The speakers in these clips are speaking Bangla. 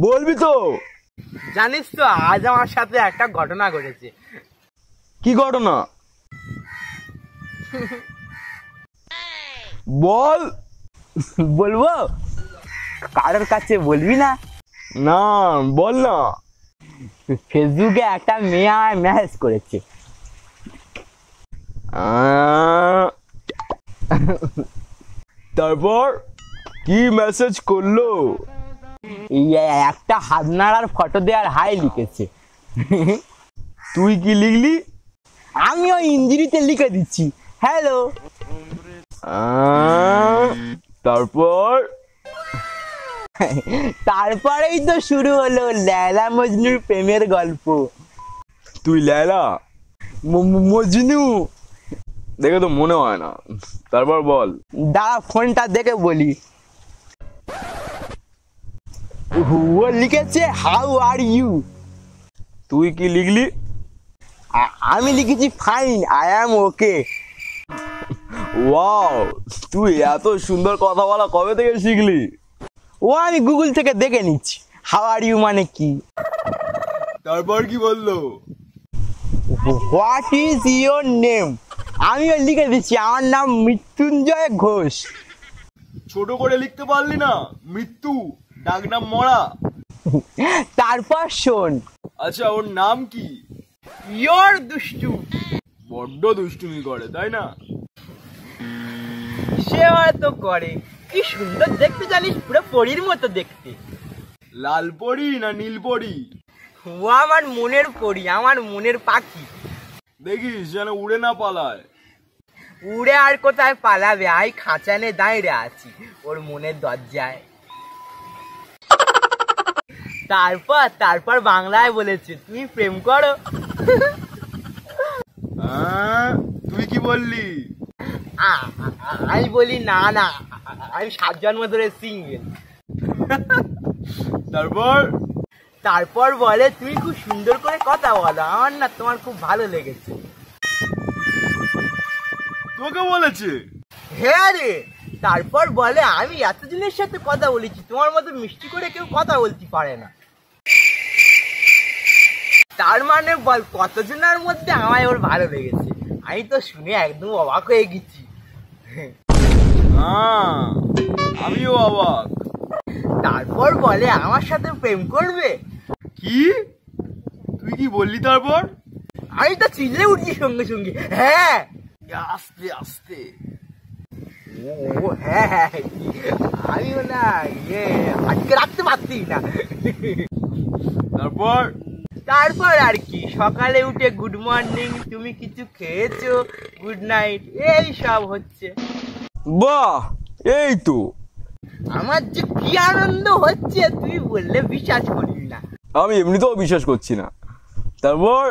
বলবি তো? জানিস তো আজ আমার সাথে একটা ঘটনা ঘটেছে। কি ঘটনা বল। বলবো? কারোর কাছে বলবি না? না বল না। ফেসবুকে একটা মেয়ে আমায় মেসেজ করেছে। তারপর কি মেসেজ করলো? একটা হাত নাড়ার ফটো দেওয়ার হাই লিখেছে। তুই কি লিখলি? আমিও ইঞ্জিরিতে লিখে দিচ্ছি হ্যালো। তারপরেই তো শুরু হলো লেলা মজনুর প্রেমের গল্প। তুই লেলা মজনু দেখে তো মনে হয় না। তারপর বল। দাঁড়া ফোনটা দেখে বলি। ও লিখেছে হাউ আর ইউ। তুই কি লিখলি? আমি লিখেছি fine I am okay. Wow, তুই এত সুন্দর কথা বলা কবে থেকে শিখলি? ও আমি গুগল থেকে দেখে নিচ্ছি হাউ আর ইউ মানে কি। তারপর কি বললো? What is your name. আমিও লিখে দিচ্ছি আমার নাম মৃত্যুঞ্জয় ঘোষ। ছোট করে লিখতে পারলি না? মৃত্যু ডাক নাম মরা। তারপর শোন। আচ্ছা ওর নাম কি? ইয়োর দুষ্টু। বড্ড দুষ্টুমি করে তাই না? সে হয়তো করে। কি সুন্দর দেখতে জানিস, পুরো পরীর মতো দেখতে। লাল পরি না নীল পরি? ও আমার মনের পরী, আমার মনের পাখি। দেখিস যেন উড়ে না পালায়। উড়ে আর কোথায় পালাবে, আই খাঁচানে দাঁড়িয়ে আছি ওর মনের দরজায়। তারপর বাংলায় বলেছে তুমি প্রেম করো। তুই কি বললি? আমি বলি না না, আমি 7 জন্ম ধরে সিঙ্গেল। তারপর বলে তুমি খুব সুন্দর করে কথা বলো, আমার না তোমার খুব ভালো লেগেছে। তোকে বলেছে? হ্যাঁ রে। তারপর বলে আমি এতজনের সাথে কথা বলেছি, তোমার মতো মিষ্টি করে কেউ কথা বলতে পারে না। তার মানে বল কতজনের মধ্যে আমায় ওর ভালো লেগেছে। আমি তো শুনে একদম অবাক হয়ে গেছি। আমিও অবাক। তারপর বলে আমার সাথে প্রেম করবে। কি? তুই কি বললি তারপর? আমি তো চিল্লে উঠছি সঙ্গে সঙ্গে হ্যাঁ। আস্তে আস্তে। ও হ্যাঁ, আমিও না আজকে রাখতে পারছি না। তারপর আর কি, সকালে উঠে গুড মর্নিং, তুমি কিছু খেয়েছো, গুড নাইট, এই সব হচ্ছে। বাহ, এই তো আমার যে কি আনন্দ হচ্ছে তুই বললে বিশ্বাস করবি না। আমি এমনিতেও বিশ্বাস করছি না। তারপর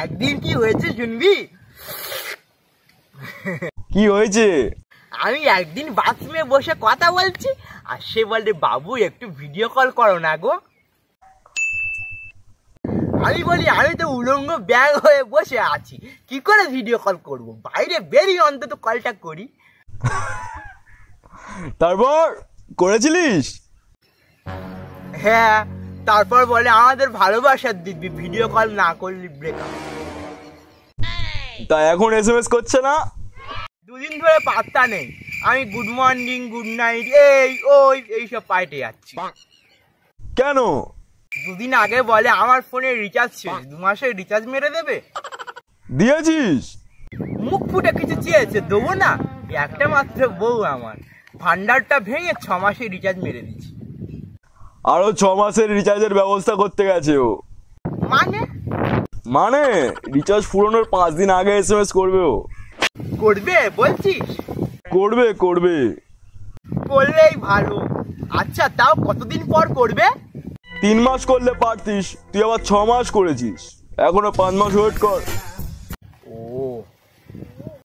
একদিন কি হয়েছে শুনবি? কি হয়েছে? আমি একদিন বাথরুমে বসে কথা বলছি আর সে বলে বাবু একটু ভিডিও কল করো না গো। আমি বলি আমি তো উলঙ্গ ব্যাগ হয়ে বসে আছি, কি করে ভিডিও কল করব, বাইরে বেরিয়ে অন্তত কলটা করি। তারপর করেছিলিস? হ্যাঁ। তারপর বলে আমাদের ভালোবাসার দিবি, ভিডিও কল না করলে ব্রেকআপ। তা এখন এসএমএস করছে না? 2 দিন ধরে পাত্তা নেই। আমি গুড মর্নিং গুড নাইট এইসব পাইটে যাচ্ছি। কেন? 2 দিন আগে বলে আমার ফোনে রিচার্জ শেষ, 2 মাসের রিচার্জ মেরে দেবে। দিয়েছিস? মুখ ফুটে কিছু চেয়েছে, দেবো না? একটা মাত্র বউ আমার, ভান্ডারটা ভেঙে 6 মাসের রিচার্জ মেরে দিচ্ছি। আরো 6 মাসের রিচার্জের ব্যবস্থা করতে গেছে ও। মানে রিচার্জ পুরোনোর 5 দিন আগে এসএমএস করবে ও। করবে বলছিস? করবে করলেই ভালো। আচ্ছা তাও কতদিন পর করবে? 3 মাস করলে পারতিস, তুই আবার 6 মাস করেছিস। এখনো 5 মাস ওয়েট কর।